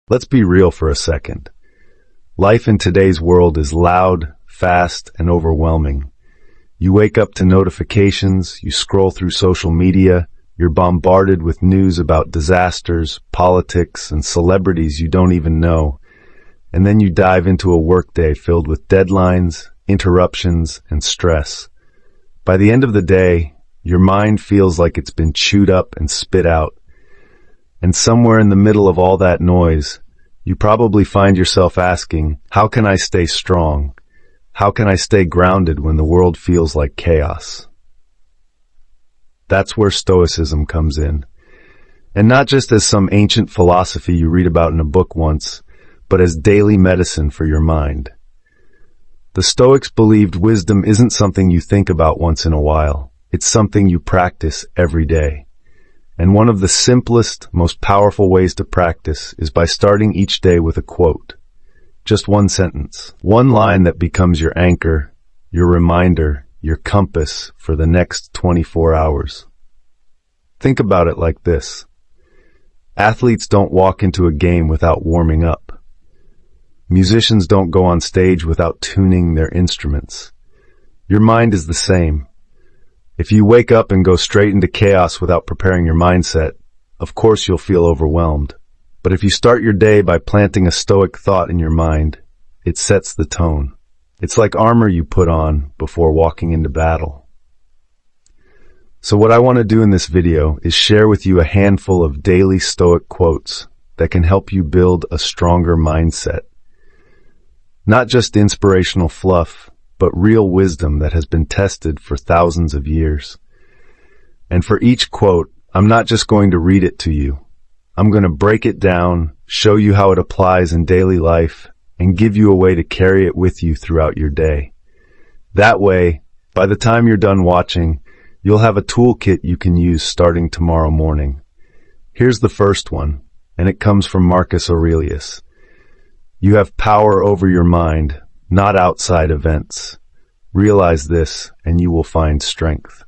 Let's be real for a second. Life in today's world is loud, fast, and overwhelming. You wake up to notifications, you scroll through social media, you're bombarded with news about disasters, politics, and celebrities you don't even know. And then you dive into a workday filled with deadlines, interruptions, and stress. By the end of the day, your mind feels like it's been chewed up and spit out. And somewhere in the middle of all that noise, you probably find yourself asking, how can I stay strong? How can I stay grounded when the world feels like chaos? That's where Stoicism comes in. And not just as some ancient philosophy you read about in a book once, but as daily medicine for your mind. The Stoics believed wisdom isn't something you think about once in a while. It's something you practice every day. And one of the simplest, most powerful ways to practice is by starting each day with a quote. Just one sentence. One line that becomes your anchor, your reminder, your compass for the next 24 hours. Think about it like this. Athletes don't walk into a game without warming up. Musicians don't go on stage without tuning their instruments. Your mind is the same. If you wake up and go straight into chaos without preparing your mindset, of course you'll feel overwhelmed. But if you start your day by planting a Stoic thought in your mind, it sets the tone. It's like armor you put on before walking into battle. So what I want to do in this video is share with you a handful of daily Stoic quotes that can help you build a stronger mindset. Not just inspirational fluff, but real wisdom that has been tested for thousands of years. And for each quote, I'm not just going to read it to you. I'm going to break it down, show you how it applies in daily life, and give you a way to carry it with you throughout your day. That way, by the time you're done watching, you'll have a toolkit you can use starting tomorrow morning. Here's the first one, and it comes from Marcus Aurelius. You have power over your mind, not outside events. Realize this, and you will find strength.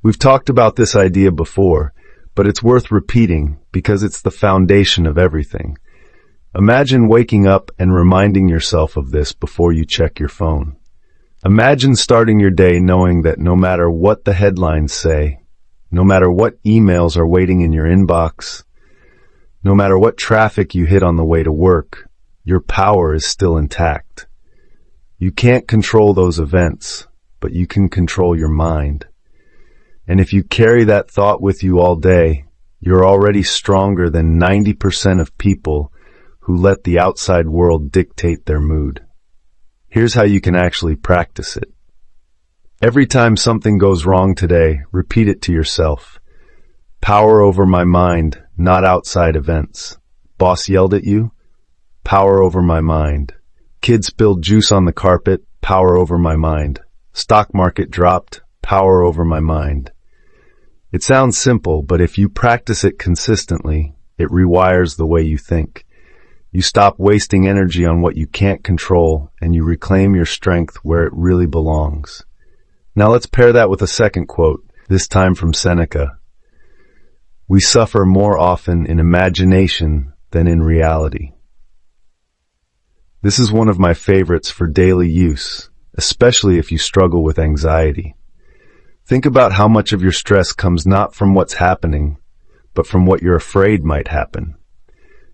We've talked about this idea before, but it's worth repeating because it's the foundation of everything. Imagine waking up and reminding yourself of this before you check your phone. Imagine starting your day knowing that no matter what the headlines say, no matter what emails are waiting in your inbox, no matter what traffic you hit on the way to work, your power is still intact. You can't control those events, but you can control your mind. And if you carry that thought with you all day, you're already stronger than 90% of people who let the outside world dictate their mood. Here's how you can actually practice it. Every time something goes wrong today, repeat it to yourself. Power over my mind, not outside events. Boss yelled at you? Power over my mind. Kid spilled juice on the carpet? Power over my mind. Stock market dropped? Power over my mind. It sounds simple, but if you practice it consistently, it rewires the way you think. You stop wasting energy on what you can't control, and you reclaim your strength where it really belongs. Now let's pair that with a second quote, this time from Seneca. We suffer more often in imagination than in reality. This is one of my favorites for daily use, especially if you struggle with anxiety. Think about how much of your stress comes not from what's happening, but from what you're afraid might happen.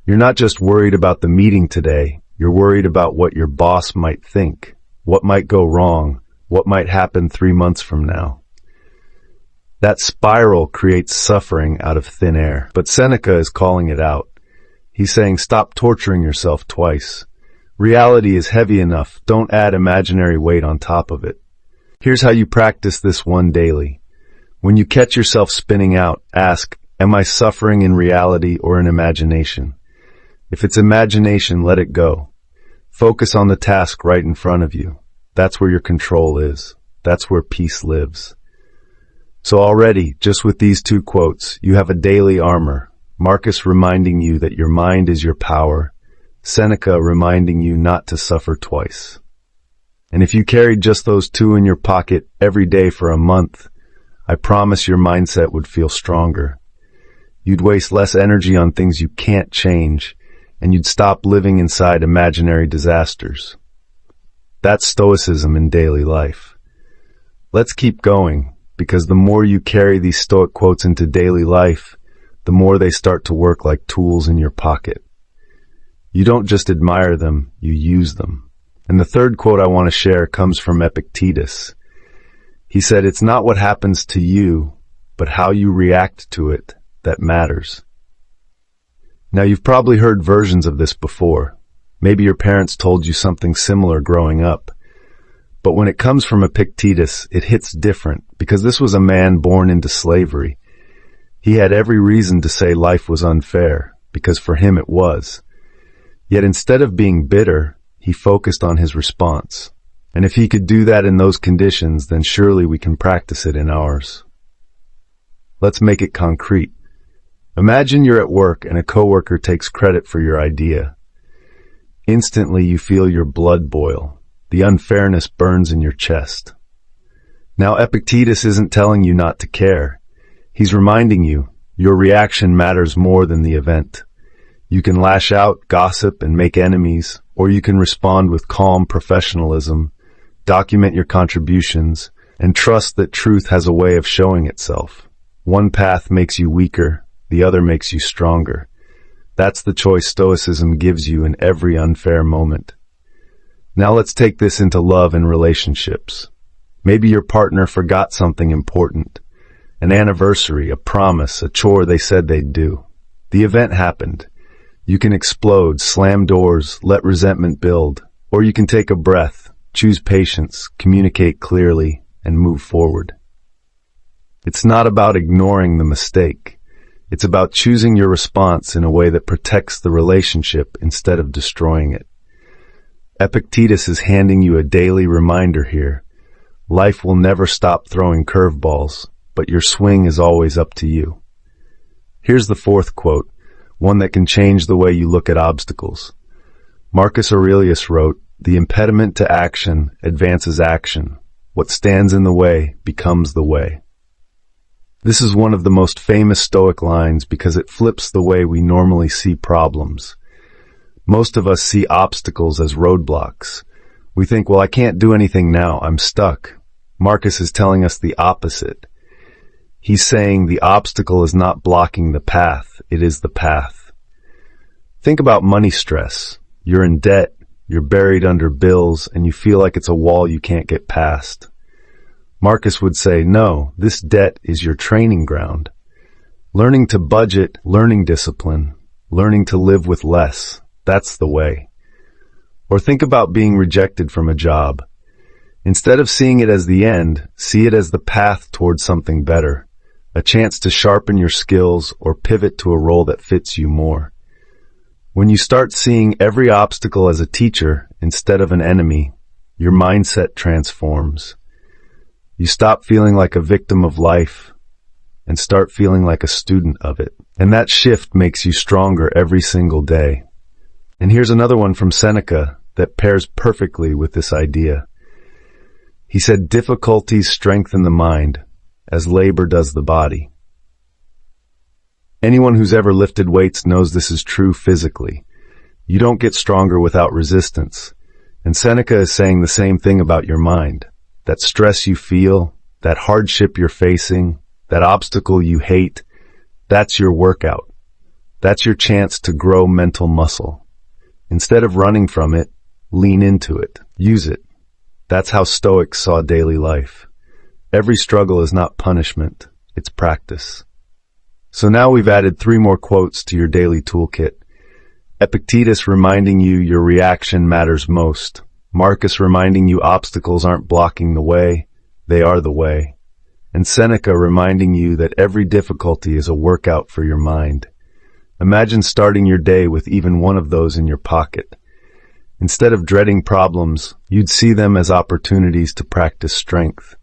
You're not just worried about the meeting today, you're worried about what your boss might think, what might go wrong, what might happen 3 months from now. That spiral creates suffering out of thin air, but Seneca is calling it out. He's saying stop torturing yourself twice. Reality is heavy enough, don't add imaginary weight on top of it. Here's how you practice this one daily. When you catch yourself spinning out, ask, am I suffering in reality or in imagination? If it's imagination, let it go. Focus on the task right in front of you. That's where your control is. That's where peace lives. So already, just with these 2 quotes, you have a daily armor. Marcus reminding you that your mind is your power. Seneca reminding you not to suffer twice. And if you carried just those 2 in your pocket every day for a month, I promise your mindset would feel stronger. You'd waste less energy on things you can't change, and you'd stop living inside imaginary disasters. That's Stoicism in daily life. Let's keep going, because the more you carry these Stoic quotes into daily life, the more they start to work like tools in your pocket. You don't just admire them, you use them. And the third quote I want to share comes from Epictetus. He said, "It's not what happens to you, but how you react to it that matters." Now, you've probably heard versions of this before. Maybe your parents told you something similar growing up. But when it comes from Epictetus, it hits different, because this was a man born into slavery. He had every reason to say life was unfair, because for him it was. Yet instead of being bitter, he focused on his response. And if he could do that in those conditions, then surely we can practice it in ours. Let's make it concrete. Imagine you're at work and a coworker takes credit for your idea. Instantly you feel your blood boil. The unfairness burns in your chest. Now Epictetus isn't telling you not to care. He's reminding you your reaction matters more than the event. You can lash out, gossip, and make enemies, or you can respond with calm professionalism, document your contributions, and trust that truth has a way of showing itself. One path makes you weaker, the other makes you stronger. That's the choice Stoicism gives you in every unfair moment. Now let's take this into love and relationships. Maybe your partner forgot something important. An anniversary, a promise, a chore they said they'd do. The event happened. You can explode, slam doors, let resentment build. Or you can take a breath, choose patience, communicate clearly, and move forward. It's not about ignoring the mistake. It's about choosing your response in a way that protects the relationship instead of destroying it. Epictetus is handing you a daily reminder here. Life will never stop throwing curveballs, but your swing is always up to you. Here's the fourth quote, one that can change the way you look at obstacles. Marcus Aurelius wrote, "The impediment to action advances action. What stands in the way becomes the way." This is one of the most famous Stoic lines because it flips the way we normally see problems. Most of us see obstacles as roadblocks. We think, well, I can't do anything now, I'm stuck. Marcus is telling us the opposite. He's saying the obstacle is not blocking the path, it is the path. Think about money stress. You're in debt, you're buried under bills, and you feel like it's a wall you can't get past. Marcus would say, no, this debt is your training ground. Learning to budget, learning discipline, learning to live with less, that's the way. Or think about being rejected from a job. Instead of seeing it as the end, see it as the path towards something better, a chance to sharpen your skills or pivot to a role that fits you more. When you start seeing every obstacle as a teacher instead of an enemy, your mindset transforms. You stop feeling like a victim of life and start feeling like a student of it. And that shift makes you stronger every single day. And here's another one from Seneca that pairs perfectly with this idea. He said, difficulties strengthen the mind as labor does the body. Anyone who's ever lifted weights knows this is true physically. You don't get stronger without resistance. And Seneca is saying the same thing about your mind. That stress you feel, that hardship you're facing, that obstacle you hate, that's your workout. That's your chance to grow mental muscle. Instead of running from it, lean into it. Use it. That's how Stoics saw daily life. Every struggle is not punishment, it's practice. So now we've added 3 more quotes to your daily toolkit. Epictetus reminding you your reaction matters most. Marcus reminding you obstacles aren't blocking the way, they are the way. And Seneca reminding you that every difficulty is a workout for your mind. Imagine starting your day with even one of those in your pocket. Instead of dreading problems, you'd see them as opportunities to practice strength.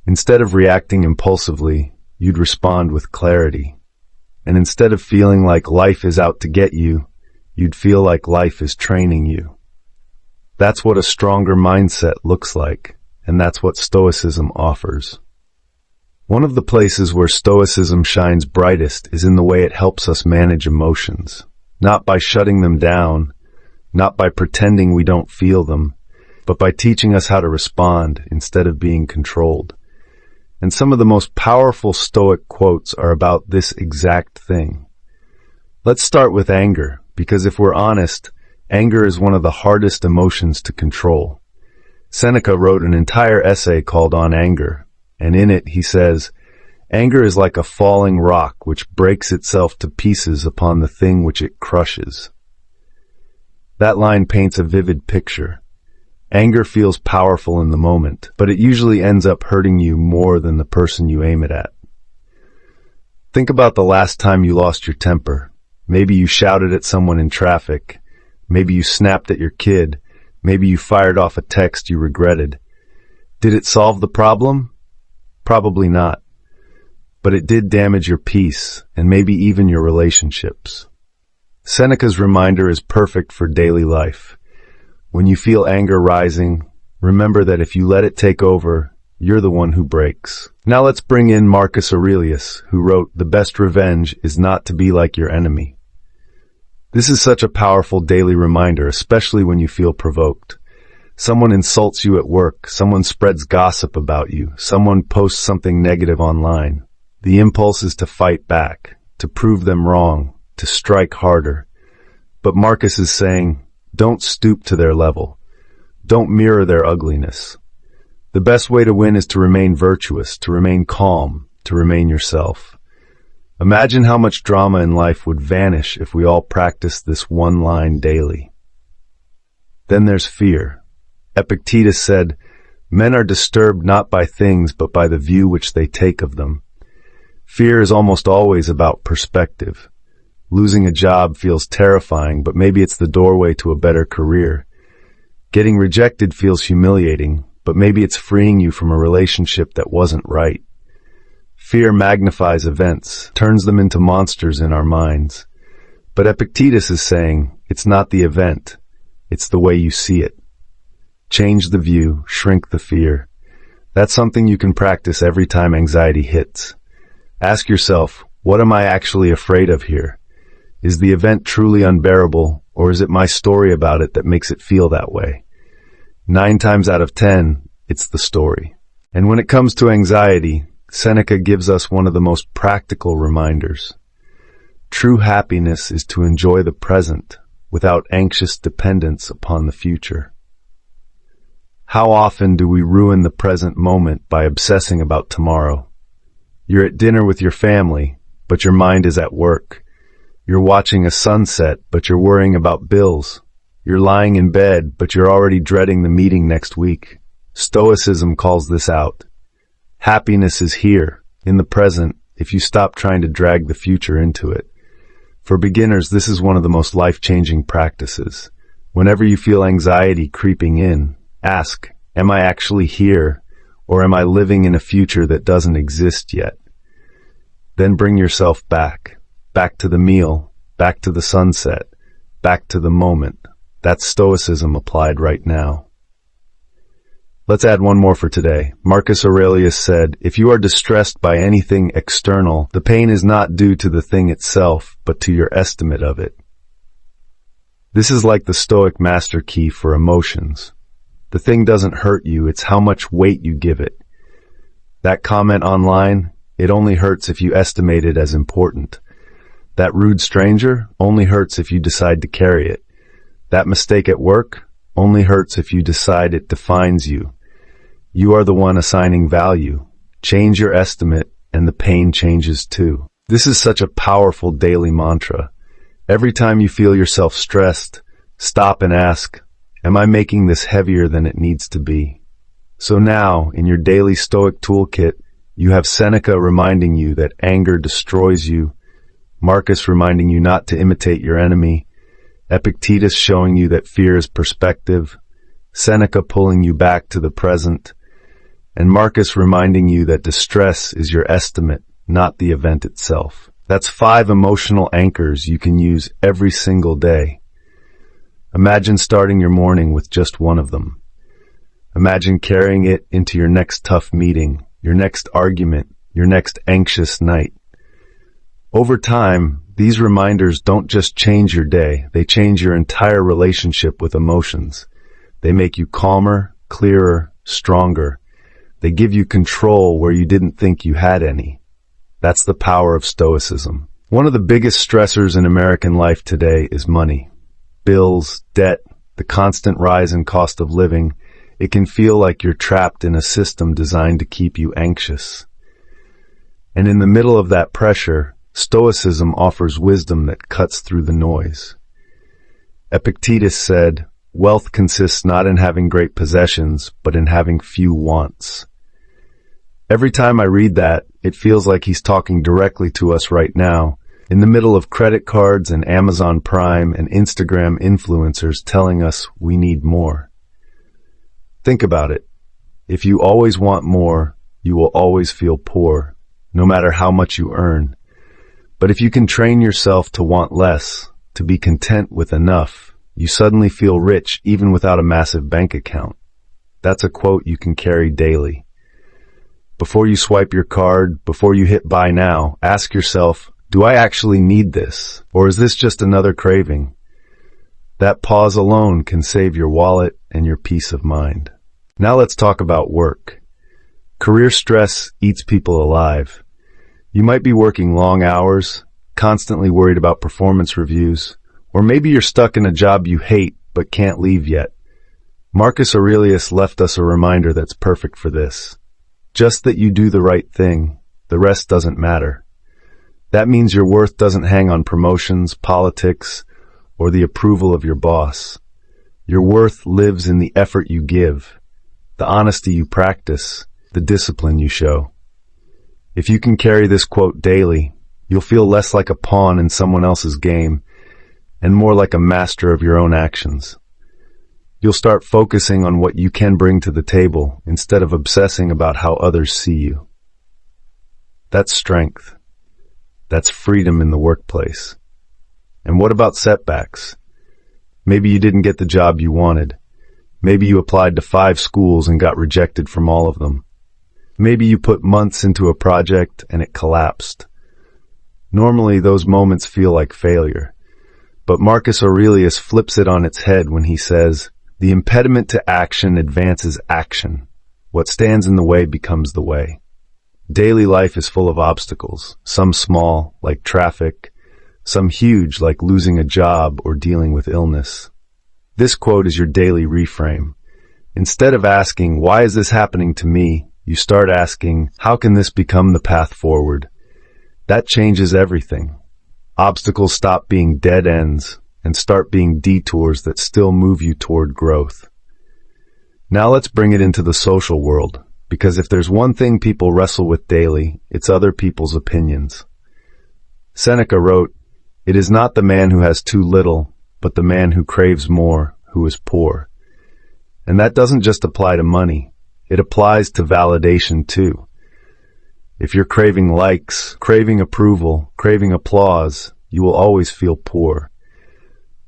Instead of reacting impulsively, you'd respond with clarity. And instead of feeling like life is out to get you, you'd feel like life is training you. That's what a stronger mindset looks like, and that's what Stoicism offers. One of the places where Stoicism shines brightest is in the way it helps us manage emotions, not by shutting them down, not by pretending we don't feel them, but by teaching us how to respond instead of being controlled. And some of the most powerful Stoic quotes are about this exact thing. Let's start with anger, because if we're honest, anger is one of the hardest emotions to control. Seneca wrote an entire essay called On Anger, and in it he says, "Anger is like a falling rock which breaks itself to pieces upon the thing which it crushes." That line paints a vivid picture. Anger feels powerful in the moment, but it usually ends up hurting you more than the person you aim it at. Think about the last time you lost your temper. Maybe you shouted at someone in traffic. Maybe you snapped at your kid. Maybe you fired off a text you regretted. Did it solve the problem? Probably not. But it did damage your peace, and maybe even your relationships. Seneca's reminder is perfect for daily life. When you feel anger rising, remember that if you let it take over, you're the one who breaks. Now let's bring in Marcus Aurelius, who wrote, "The best revenge is not to be like your enemy." This is such a powerful daily reminder, especially when you feel provoked. Someone insults you at work, someone spreads gossip about you, someone posts something negative online. The impulse is to fight back, to prove them wrong, to strike harder. But Marcus is saying, don't stoop to their level. Don't mirror their ugliness. The best way to win is to remain virtuous, to remain calm, to remain yourself. Imagine how much drama in life would vanish if we all practiced this one line daily. Then there's fear. Epictetus said, "Men are disturbed not by things, but by the view which they take of them." Fear is almost always about perspective. Losing a job feels terrifying, but maybe it's the doorway to a better career. Getting rejected feels humiliating, but maybe it's freeing you from a relationship that wasn't right. Fear magnifies events, turns them into monsters in our minds. But Epictetus is saying, it's not the event, it's the way you see it. Change the view, shrink the fear. That's something you can practice every time anxiety hits. Ask yourself, what am I actually afraid of here? Is the event truly unbearable, or is it my story about it that makes it feel that way? 9 times out of 10, it's the story. And when it comes to anxiety, Seneca gives us one of the most practical reminders. True happiness is to enjoy the present without anxious dependence upon the future. How often do we ruin the present moment by obsessing about tomorrow? You're at dinner with your family, but your mind is at work. You're watching a sunset, but you're worrying about bills. You're lying in bed, but you're already dreading the meeting next week. Stoicism calls this out. Happiness is here, in the present, if you stop trying to drag the future into it. For beginners, this is one of the most life-changing practices. Whenever you feel anxiety creeping in, ask, am I actually here, or am I living in a future that doesn't exist yet? Then bring yourself back to the meal, back to the sunset, back to the moment. That's Stoicism applied right now. Let's add one more for today. Marcus Aurelius said, "If you are distressed by anything external, the pain is not due to the thing itself, but to your estimate of it." This is like the Stoic master key for emotions. The thing doesn't hurt you, it's how much weight you give it. That comment online, it only hurts if you estimate it as important. That rude stranger only hurts if you decide to carry it. That mistake at work only hurts if you decide it defines you. You are the one assigning value. Change your estimate and the pain changes too. This is such a powerful daily mantra. Every time you feel yourself stressed, stop and ask, am I making this heavier than it needs to be? So now, in your daily Stoic toolkit, you have Seneca reminding you that anger destroys you, Marcus reminding you not to imitate your enemy, Epictetus showing you that fear is perspective, Seneca pulling you back to the present, and Marcus reminding you that distress is your estimate, not the event itself. That's 5 emotional anchors you can use every single day. Imagine starting your morning with just one of them. Imagine carrying it into your next tough meeting, your next argument, your next anxious night. Over time, these reminders don't just change your day, they change your entire relationship with emotions. They make you calmer, clearer, stronger. They give you control where you didn't think you had any. That's the power of Stoicism. One of the biggest stressors in American life today is money. Bills, debt, the constant rise in cost of living. It can feel like you're trapped in a system designed to keep you anxious. And in the middle of that pressure, Stoicism offers wisdom that cuts through the noise. Epictetus said, "Wealth consists not in having great possessions, but in having few wants." Every time I read that, it feels like he's talking directly to us right now, in the middle of credit cards and Amazon Prime and Instagram influencers telling us we need more. Think about it. If you always want more, you will always feel poor, no matter how much you earn. But if you can train yourself to want less, to be content with enough, you suddenly feel rich even without a massive bank account. That's a quote you can carry daily. Before you swipe your card, before you hit buy now, ask yourself, do I actually need this? Or is this just another craving? That pause alone can save your wallet and your peace of mind. Now let's talk about work. Career stress eats people alive. You might be working long hours, constantly worried about performance reviews, or maybe you're stuck in a job you hate but can't leave yet. Marcus Aurelius left us a reminder that's perfect for this. Just that you do the right thing, the rest doesn't matter. That means your worth doesn't hang on promotions, politics, or the approval of your boss. Your worth lives in the effort you give, the honesty you practice, the discipline you show. If you can carry this quote daily, you'll feel less like a pawn in someone else's game and more like a master of your own actions. You'll start focusing on what you can bring to the table instead of obsessing about how others see you. That's strength. That's freedom in the workplace. And what about setbacks? Maybe you didn't get the job you wanted. Maybe you applied to 5 schools and got rejected from all of them. Maybe you put months into a project and it collapsed. Normally, those moments feel like failure. But Marcus Aurelius flips it on its head when he says, "The impediment to action advances action. What stands in the way becomes the way." Daily life is full of obstacles, some small, like traffic, some huge, like losing a job or dealing with illness. This quote is your daily reframe. Instead of asking, "Why is this happening to me?" you start asking, "How can this become the path forward?" That changes everything. Obstacles stop being dead ends and start being detours that still move you toward growth. Now let's bring it into the social world, because if there's one thing people wrestle with daily, it's other people's opinions. Seneca wrote, "It is not the man who has too little, but the man who craves more, who is poor." And that doesn't just apply to money. It applies to validation too. If you're craving likes, craving approval, craving applause, you will always feel poor.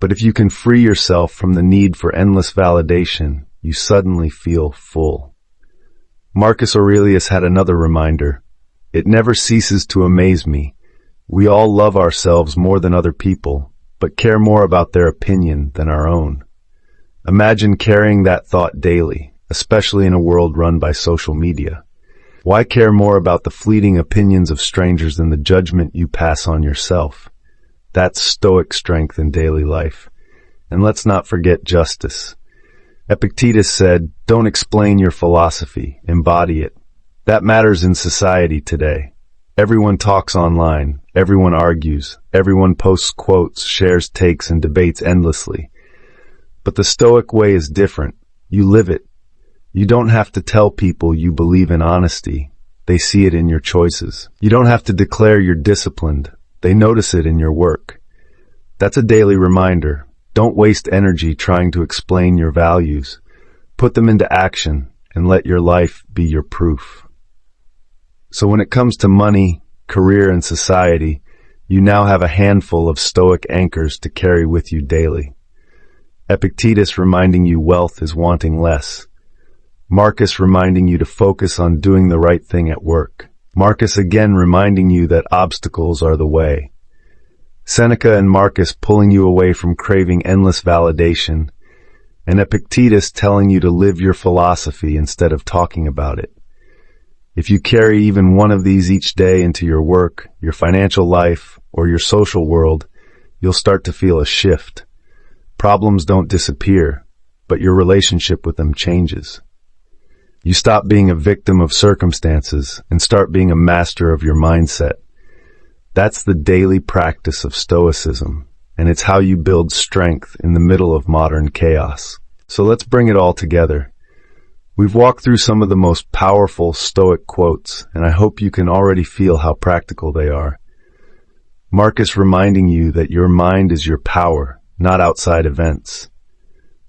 But if you can free yourself from the need for endless validation, you suddenly feel full. Marcus Aurelius had another reminder. "It never ceases to amaze me. We all love ourselves more than other people, but care more about their opinion than our own." Imagine carrying that thought daily, especially in a world run by social media. Why care more about the fleeting opinions of strangers than the judgment you pass on yourself? That's Stoic strength in daily life. And let's not forget justice. Epictetus said, "Don't explain your philosophy, embody it." That matters in society today. Everyone talks online, everyone argues, everyone posts quotes, shares takes, and debates endlessly. But the Stoic way is different. You live it. You don't have to tell people you believe in honesty. They see it in your choices. You don't have to declare you're disciplined. They notice it in your work. That's a daily reminder. Don't waste energy trying to explain your values. Put them into action and let your life be your proof. So when it comes to money, career, and society, you now have a handful of Stoic anchors to carry with you daily. Epictetus reminding you wealth is wanting less. Marcus reminding you to focus on doing the right thing at work. Marcus again reminding you that obstacles are the way. Seneca and Marcus pulling you away from craving endless validation, and Epictetus telling you to live your philosophy instead of talking about it. If you carry even one of these each day into your work, your financial life, or your social world, you'll start to feel a shift. Problems don't disappear, but your relationship with them changes. You stop being a victim of circumstances and start being a master of your mindset. That's the daily practice of Stoicism, and it's how you build strength in the middle of modern chaos. So let's bring it all together. We've walked through some of the most powerful Stoic quotes, and I hope you can already feel how practical they are. Marcus reminding you that your mind is your power, not outside events.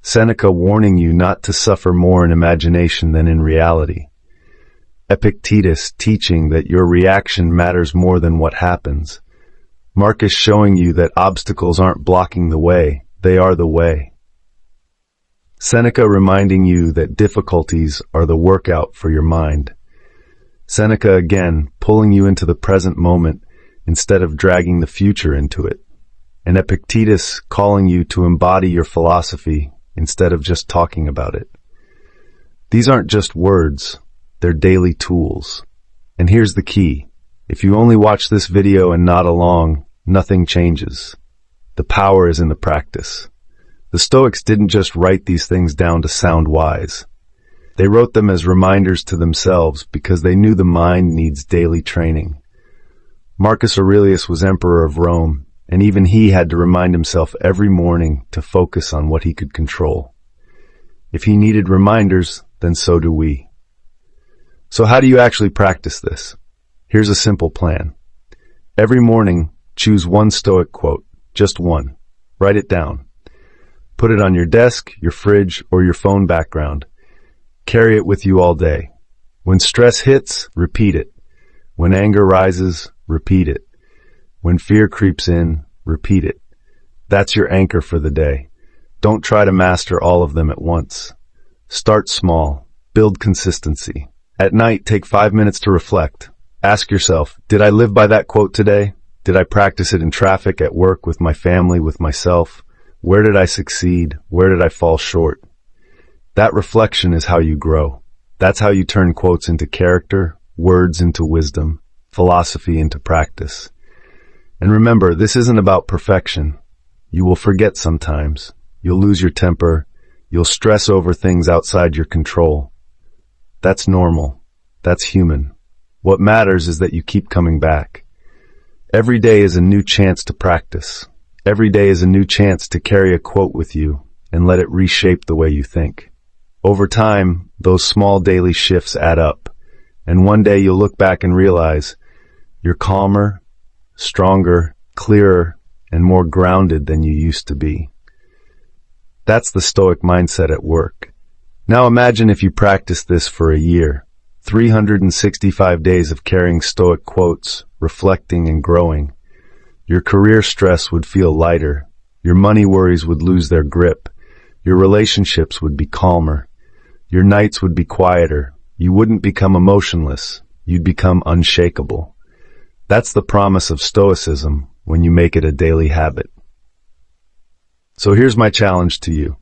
Seneca warning you not to suffer more in imagination than in reality. Epictetus teaching that your reaction matters more than what happens. Marcus showing you that obstacles aren't blocking the way, they are the way. Seneca reminding you that difficulties are the workout for your mind. Seneca again pulling you into the present moment instead of dragging the future into it. And Epictetus calling you to embody your philosophy instead of just talking about it. These aren't just words, they're daily tools. And here's the key. If you only watch this video and nod along, nothing changes. The power is in the practice. The Stoics didn't just write these things down to sound wise. They wrote them as reminders to themselves because they knew the mind needs daily training. Marcus Aurelius was emperor of Rome, and even he had to remind himself every morning to focus on what he could control. If he needed reminders, then so do we. So how do you actually practice this? Here's a simple plan. Every morning, choose one Stoic quote, just one. Write it down. Put it on your desk, your fridge, or your phone background. Carry it with you all day. When stress hits, repeat it. When anger rises, repeat it. When fear creeps in, repeat it. That's your anchor for the day. Don't try to master all of them at once. Start small. Build consistency. At night, take 5 minutes to reflect. Ask yourself, did I live by that quote today? Did I practice it in traffic, at work, with my family, with myself? Where did I succeed? Where did I fall short? That reflection is how you grow. That's how you turn quotes into character, words into wisdom, philosophy into practice. And remember, this isn't about perfection. You will forget sometimes. You'll lose your temper. You'll stress over things outside your control. That's normal. That's human. What matters is that you keep coming back. Every day is a new chance to practice. Every day is a new chance to carry a quote with you and let it reshape the way you think. Over time, those small daily shifts add up, and one day you'll look back and realize you're calmer, stronger, clearer, and more grounded than you used to be. That's the Stoic mindset at work. Now imagine if you practice this for a year, 365 days of carrying Stoic quotes, reflecting and growing. Your career stress would feel lighter. Your money worries would lose their grip. Your relationships would be calmer. Your nights would be quieter. You wouldn't become emotionless. You'd become unshakable. That's the promise of Stoicism when you make it a daily habit. So here's my challenge to you.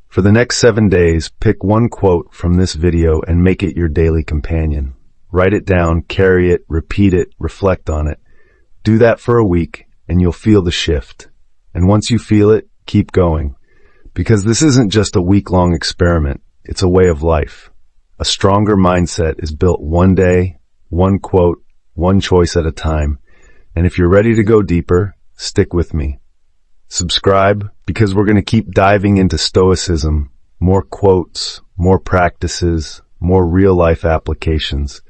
For the next 7 days, pick one quote from this video and make it your daily companion. Write it down, carry it, repeat it, reflect on it. Do that for a week, and you'll feel the shift. And once you feel it, keep going. Because this isn't just a week-long experiment, it's a way of life. A stronger mindset is built one day, one quote, one choice at a time. And if you're ready to go deeper, stick with me. Subscribe, because we're going to keep diving into Stoicism, more quotes, more practices, more real-life applications.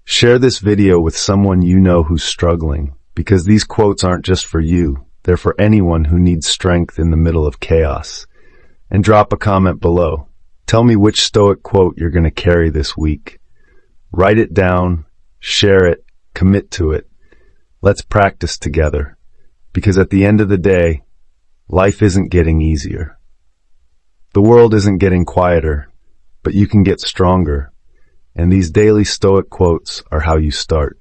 Share this video with someone you know who's struggling, because these quotes aren't just for you, they're for anyone who needs strength in the middle of chaos. And drop a comment below. Tell me which Stoic quote you're going to carry this week. Write it down, share it, commit to it. Let's practice together, because at the end of the day, life isn't getting easier. The world isn't getting quieter, but you can get stronger. And these daily Stoic quotes are how you start.